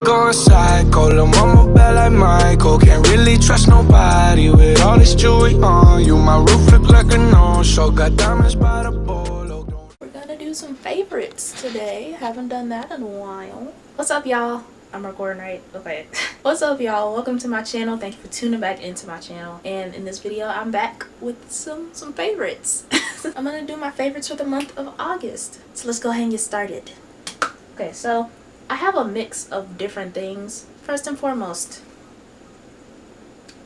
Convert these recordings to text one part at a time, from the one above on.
Going psycho, lil' mama bad like Michael. Can't really trust nobody with all this jewelry on you. My roof look like a no-show, got diamonds by the bolo. We're gonna do some favorites today. Haven't done that in a while. What's up, y'all? I'm recording, right? Okay. What's up, y'all? Welcome to my channel. Thank you for tuning back into my channel. And in this video, I'm back with some favorites. I'm gonna do my favorites for the month of August. So let's go ahead and get started. Okay, so I have a mix of different things. First and foremost,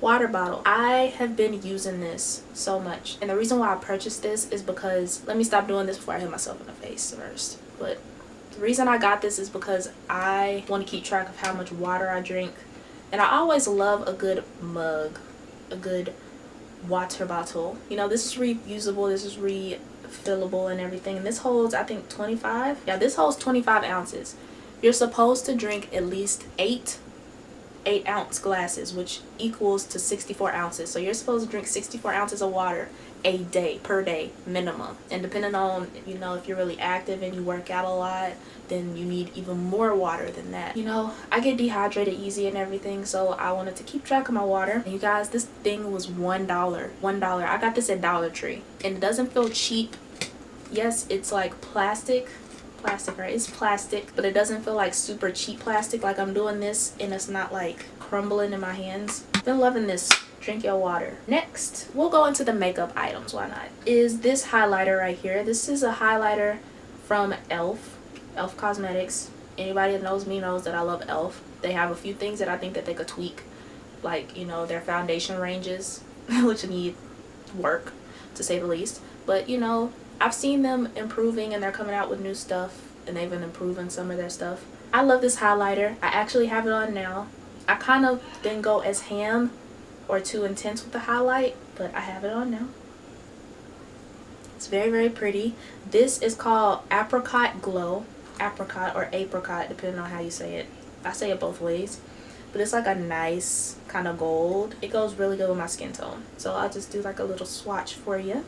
water bottle. I have been using this so much, and the reason why I purchased this is because, let me stop doing this before I hit myself in the face first, but the reason I got this is because I want to keep track of how much water I drink, and I always love a good mug, a good water bottle. You know, this is reusable, this is refillable and everything, and this holds, I think, 25. Yeah, this holds 25 ounces. You're supposed to drink at least 8-ounce glasses, which equals to 64 ounces. So you're supposed to drink 64 ounces of water a day, per day, minimum. And depending on, you know, if you're really active and you work out a lot, then you need even more water than that. You know, I get dehydrated easy and everything, so I wanted to keep track of my water. And you guys, this thing was $1. $1. I got this at Dollar Tree, and it doesn't feel cheap. Yes, it's like plastic, right? It's plastic, but it doesn't feel like super cheap plastic. Like, I'm doing this and it's not like crumbling in my hands. Been loving this. Drink your water. Next, we'll go into the makeup items. Why not? Is this highlighter right here. This is a highlighter from elf Cosmetics. Anybody that knows me knows that I love elf. They have a few things that I think that they could tweak, like, you know, their foundation ranges which need work, to say the least. But, you know, I've seen them improving, and they're coming out with new stuff, and they've been improving some of their stuff. I love this highlighter. I actually have it on now. I kind of didn't go as ham or too intense with the highlight, but I have it on now. It's very, very pretty. This is called Apricot Glow. Apricot or apricot, depending on how you say it. I say it both ways. But it's like a nice kind of gold. It goes really good with my skin tone. So I'll just do like a little swatch for you.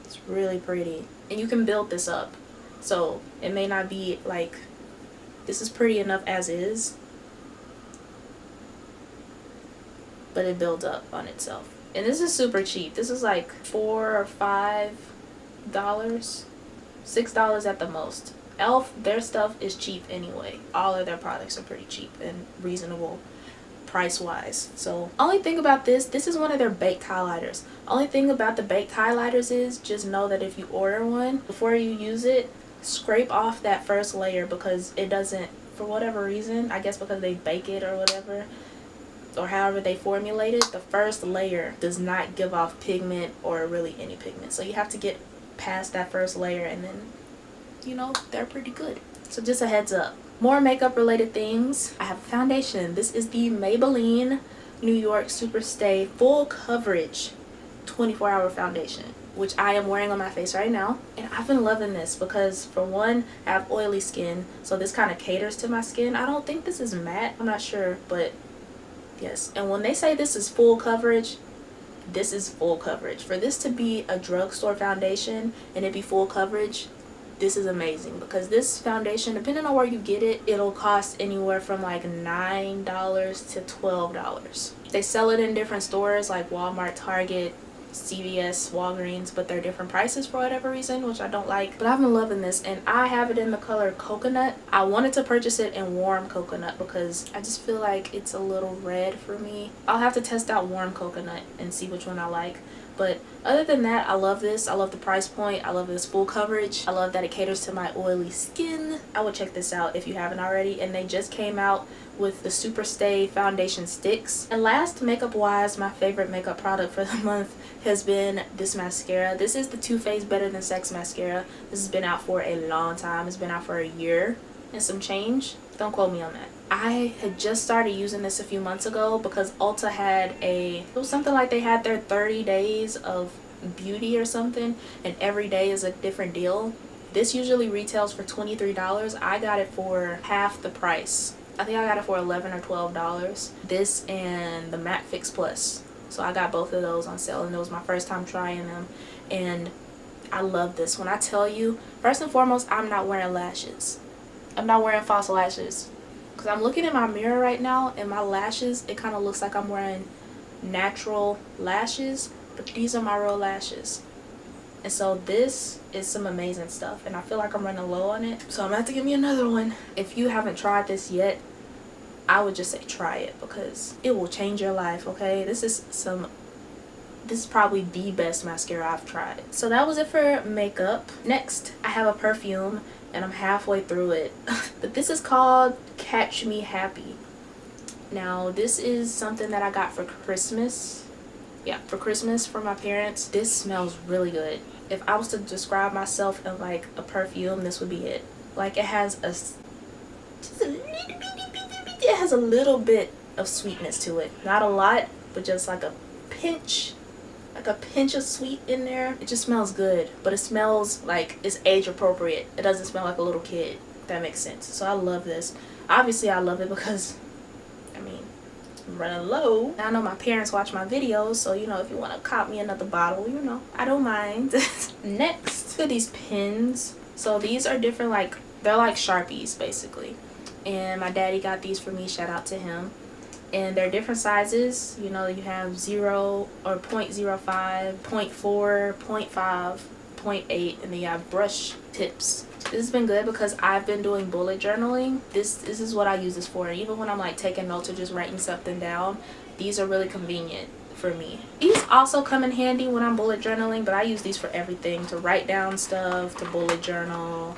It's really pretty, and you can build this up, so it may not be like, this is pretty enough as is, but it builds up on itself. And this is super cheap. This is like $4 or $5, $6 at the most. Elf, their stuff is cheap anyway. All of their products are pretty cheap and reasonable price wise. So only thing about this is one of their baked highlighters. Only thing about the baked highlighters is, just know that if you order one, before you use it, scrape off that first layer, because it doesn't, for whatever reason, I guess because they bake it or whatever, or however they formulate it, the first layer does not give off pigment or really any pigment. So you have to get past that first layer, and then, you know, they're pretty good. So just a heads up. More makeup related things. I have a foundation. This is the Maybelline New York Super Stay Full Coverage 24-hour foundation, which I am wearing on my face right now. And I've been loving this because, for one, I have oily skin, so this kind of caters to my skin. I don't think this is matte. I'm not sure, but yes. And when they say this is full coverage, this is full coverage. For this to be a drugstore foundation and it be full coverage, this is amazing, because this foundation, depending on where you get it, it'll cost anywhere from like $9 to $12. They sell it in different stores like Walmart, Target, CVS, Walgreens, but they're different prices for whatever reason, which I don't like. But I've been loving this, and I have it in the color coconut. I wanted to purchase it in warm coconut because I just feel like it's a little red for me. I'll have to test out warm coconut and see which one I like. But other than that, I love this. I love the price point. I love this full coverage. I love that it caters to my oily skin. I would check this out if you haven't already. And they just came out with the Super Stay foundation sticks. And last, makeup wise, my favorite makeup product for the month has been this mascara. This is the Too Faced Better Than Sex mascara. This has been out for a long time. It's been out for a year and some change. Don't quote me on that. I had just started using this a few months ago because Ulta had it was something like they had their 30 days of beauty or something, and every day is a different deal. This usually retails for $23. I got it for half the price. I think I got it for $11 or $12. This and the Matte Fix Plus. So I got both of those on sale, and it was my first time trying them, and I love this. When I tell you, first and foremost, I'm not wearing lashes. I'm not wearing false lashes. Because I'm looking in my mirror right now, and my lashes, it kind of looks like I'm wearing natural lashes. But these are my real lashes. And so this is some amazing stuff. And I feel like I'm running low on it. So I'm going to have to give me another one. If you haven't tried this yet, I would just say try it. Because it will change your life, okay? This is probably the best mascara I've tried. So that was it for makeup. Next, I have a perfume. And I'm halfway through it. But this is called Catch Me Happy. Now, this is something that I got for Christmas. Yeah, for Christmas from my parents. This smells really good. If I was to describe myself in like a perfume, this would be it. Like it has a little bit of sweetness to it. Not a lot, but just like a pinch of sweet in there. It just smells good, but it smells like it's age appropriate. It doesn't smell like a little kid, if that makes sense. So I love this. Obviously I love it because I mean, I'm running low. I know my parents watch my videos, so you know, if you want to cop me another bottle, you know, I don't mind. Next, look at these pens. So these are different, like they're like Sharpies basically, and my daddy got these for me, shout out to him. And they're different sizes. You know, you have 0 or 0.05, 0.4, 0.5, 0.8, and then you have brush tips. This has been good because I've been doing bullet journaling. This is what I use this for. Even when I'm like taking notes or just writing something down, these are really convenient for me. These also come in handy when I'm bullet journaling, but I use these for everything, to write down stuff, to bullet journal,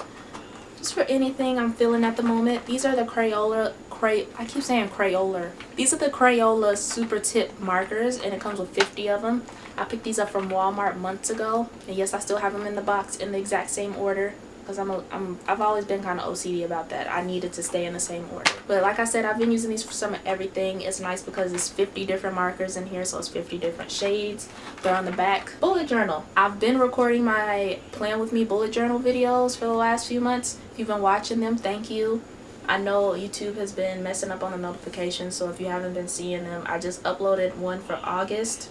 just for anything I'm feeling at the moment. These are the I keep saying Crayola. These are the Crayola super tip markers, and it comes with 50 of them. I picked these up from Walmart months ago, and yes, I still have them in the box in the exact same order because I've always been kind of OCD about that. I needed to stay in the same order. But like I said, I've been using these for some of everything. It's nice because it's 50 different markers in here, so it's 50 different shades. They're on the back. Bullet journal. I've been recording my Plan With Me bullet journal videos for the last few months. If you've been watching them, thank you. I know YouTube has been messing up on the notifications, so if you haven't been seeing them, I just uploaded one for August.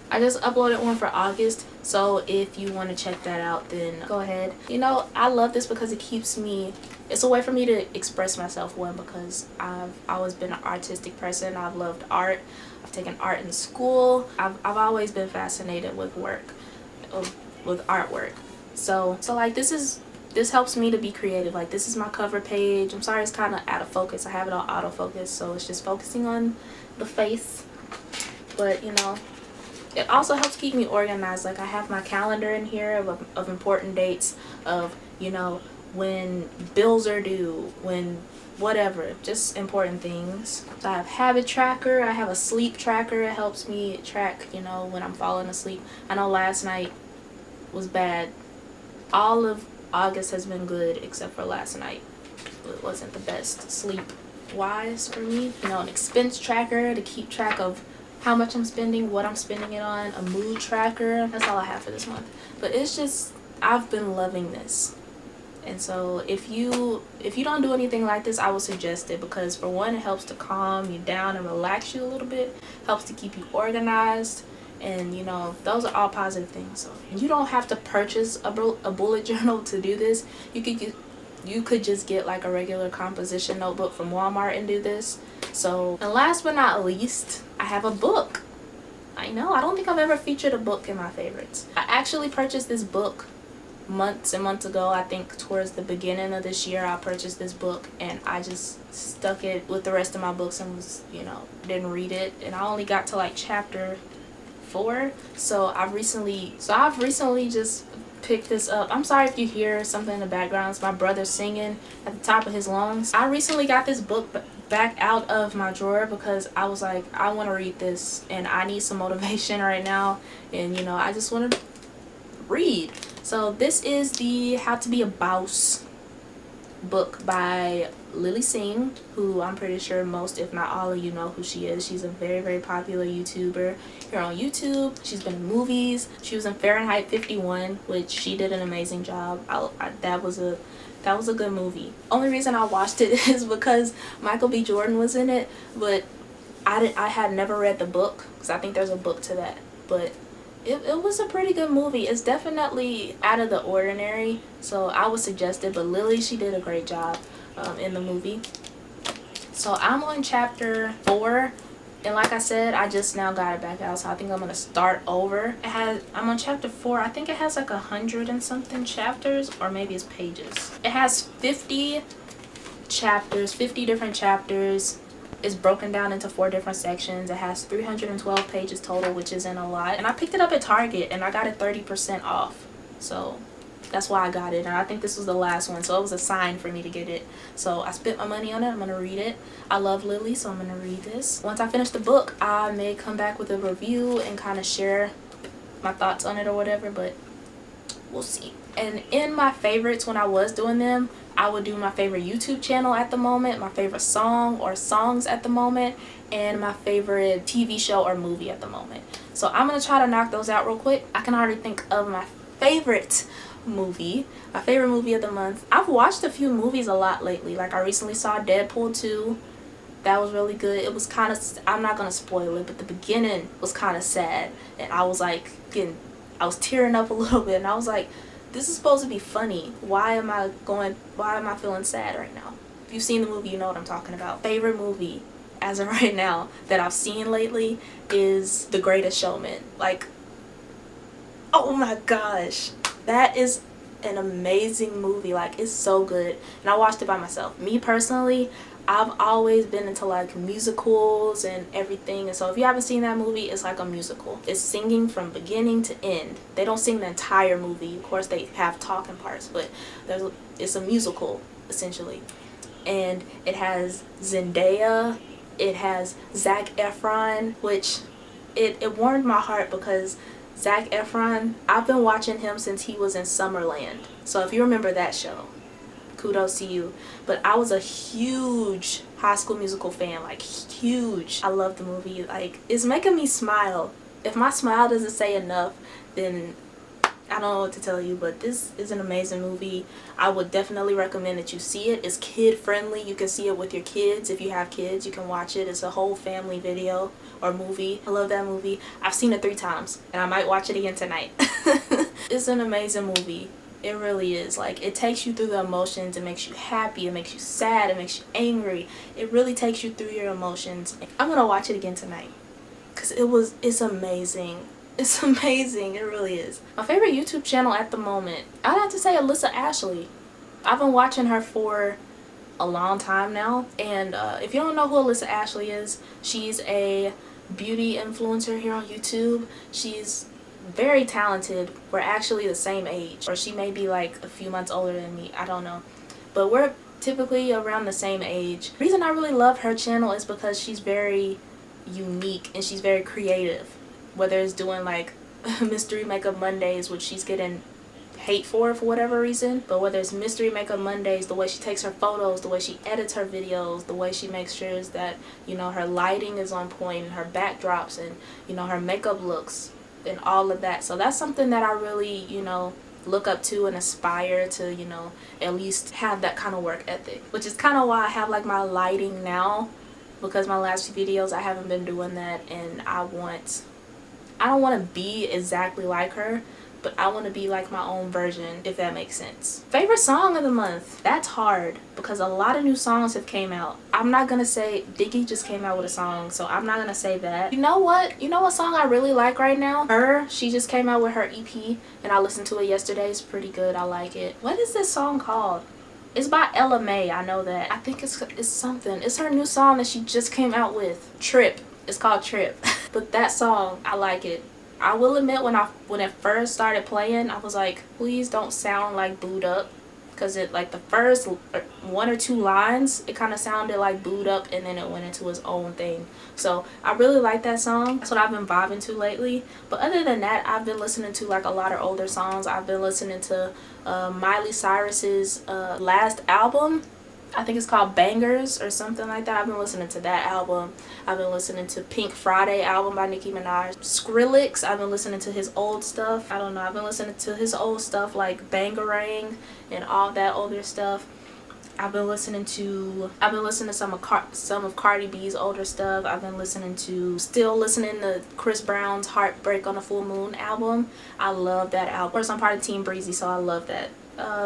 So if you want to check that out, then go ahead. You know, I love this because it's a way for me to express myself, one, because I've always been an artistic person. I've loved art. I've taken art in school. I've always been fascinated with artwork. So like this helps me to be creative. Like this is my cover page. I'm sorry it's kind of out of focus. I have it on autofocus, so it's just focusing on the face. But you know, it also helps keep me organized. Like I have my calendar in here of important dates, of, you know, when bills are due, when whatever, just important things. So I have habit tracker. I have a sleep tracker. It helps me track, you know, when I'm falling asleep. I know last night was bad. All of August has been good except for last night. It wasn't the best sleep wise for me. You know, an expense tracker to keep track of how much I'm spending, what I'm spending it on, a mood tracker. That's all I have for this month. But it's just, I've been loving this. And so if you don't do anything like this, I would suggest it, because for one, it helps to calm you down and relax you a little bit, helps to keep you organized. And you know, those are all positive things. So you don't have to purchase a bullet journal to do this. You could just get like a regular composition notebook from Walmart and do this. So, and last but not least, I have a book. I know, I don't think I've ever featured a book in my favorites. I actually purchased this book months and months ago. I think towards the beginning of this year I purchased this book, and I just stuck it with the rest of my books and was, you know, didn't read it. And I only got to like chapter 4. So I've recently just picked this up. I'm sorry if you hear something in the background. It's my brother singing at the top of his lungs. I recently got this book back out of my drawer because I was like, I want to read this and I need some motivation right now, and you know, I just want to read. So this is the How to Be a Boss book by Lily Singh, who I'm pretty sure most, if not all of you, know who she is. She's a very, very popular YouTuber here on YouTube. She's been in movies. She was in Fahrenheit 51, which she did an amazing job. That was a good movie. Only reason I watched it is because Michael B. Jordan was in it, but I had never read the book, because I think there's a book to that. But it was a pretty good movie. It's definitely out of the ordinary, so I would suggest it. But Lily, she did a great job in the movie. So I'm on chapter 4, and like I said, I just now got it back out, so I think I'm gonna start over. I'm on chapter 4. I think it has like 100 and something chapters, or maybe it's pages. It has 50 chapters, 50 different chapters. It's broken down into 4 different sections. It has 312 pages total, which isn't a lot. And I picked it up at Target, and I got it 30% off. So that's why I got it, and I think this was the last one, so it was a sign for me to get it. So I spent my money on it. I'm gonna read it. I love Lily, so I'm gonna read this. Once I finish the book, I may come back with a review and kind of share my thoughts on it or whatever, but we'll see. And in my favorites, when I was doing them, I would do my favorite YouTube channel at the moment, my favorite song or songs at the moment, and my favorite TV show or movie at the moment. So I'm gonna try to knock those out real quick. I can already think of my favorite movie, my favorite movie of the month. I've watched a few movies a lot lately. Like I recently saw Deadpool 2. That was really good. It was kind of, I'm not gonna spoil it, but the beginning was kind of sad, and I was like I was tearing up a little bit, and I was like, this is supposed to be funny. Why am I feeling sad right now? If you've seen the movie, you know what I'm talking about. Favorite movie as of right now that I've seen lately is The Greatest Showman. Like, oh my gosh, that is an amazing movie. Like, it's so good, and I watched it by myself. Me personally, I've always been into like musicals and everything, and so if you haven't seen that movie, it's like a musical. It's singing from beginning to end. They don't sing the entire movie. Of course they have talking parts, but it's a musical essentially. And it has Zendaya, it has Zac Efron, which it warmed my heart because Zac Efron, I've been watching him since he was in Summerland. So if you remember that show, kudos to you. But I was a huge High School Musical fan, like huge. I love the movie. Like, it's making me smile. If my smile doesn't say enough, then I don't know what to tell you, but this is an amazing movie. I would definitely recommend that you see it. It's kid friendly. You can see it with your kids. If you have kids, you can watch it. It's a whole family video or movie. I love that movie. I've seen it 3 times, and I might watch it again tonight. It's an amazing movie. It really is. Like, it takes you through the emotions. It makes you happy. It makes you sad. It makes you angry. It really takes you through your emotions. I'm gonna watch it again tonight because it's amazing. It's amazing. It really is. My favorite YouTube channel at the moment, I'd have to say Alyssa Ashley. I've been watching her for a long time now, and if you don't know who Alyssa Ashley is, she's a beauty influencer here on YouTube. She's very talented. We're actually the same age, or she may be like a few months older than me, I don't know, but we're typically around the same age. The reason I really love her channel is because she's very unique and she's very creative, whether it's doing like Mystery Makeup Mondays, which she's getting hate for whatever reason, but whether it's Mystery Makeup Mondays, the way she takes her photos, the way she edits her videos, the way she makes sure that, you know, her lighting is on point and her backdrops and, you know, her makeup looks and all of that. So that's something that I really, you know, look up to and aspire to, you know, at least have that kind of work ethic, which is kind of why I have like my lighting now, because my last few videos I haven't been doing that, and I don't want to be exactly like her, but I want to be like my own version, if that makes sense. Favorite song of the month? That's hard because a lot of new songs have came out. I'm not gonna say Diggy just came out with a song, so I'm not gonna say that. You know what? You know what song I really like right now? She just came out with her EP, and I listened to it yesterday. It's pretty good. I like it. What is this song called? It's by Ella Mai. I know that. I think it's something. It's her new song that she just came out with. Trip. It's called Trip. But that song, I like it. I will admit, when it first started playing, I was like, please don't sound like Boo'd Up, because it, like, the first 1 or 2 lines, it kind of sounded like Boo'd Up, and then it went into its own thing. So I really like that song. That's what I've been vibing to lately. But other than that, I've been listening to like a lot of older songs. I've been listening to Miley Cyrus's last album. I think it's called Bangers or something like that. I've been listening to that album. I've been listening to Pink Friday album by Nicki Minaj. Skrillex, I've been listening to his old stuff. I don't know, I've been listening to his old stuff like Bangarang and all that older stuff. I've been listening to some of Cardi B's older stuff. I've been still listening to Chris Brown's Heartbreak on a Full Moon album. I love that album. Of course, I'm part of Team Breezy, so I love that.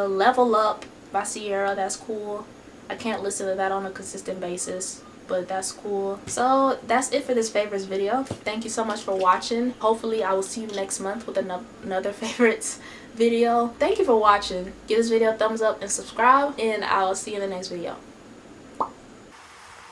Level Up by Sierra, that's cool. I can't listen to that on a consistent basis, but that's cool. So that's it for this favorites video. Thank you so much for watching. Hopefully I will see you next month with another favorites video. Thank you for watching. Give this video a thumbs up and subscribe, and I'll see you in the next video.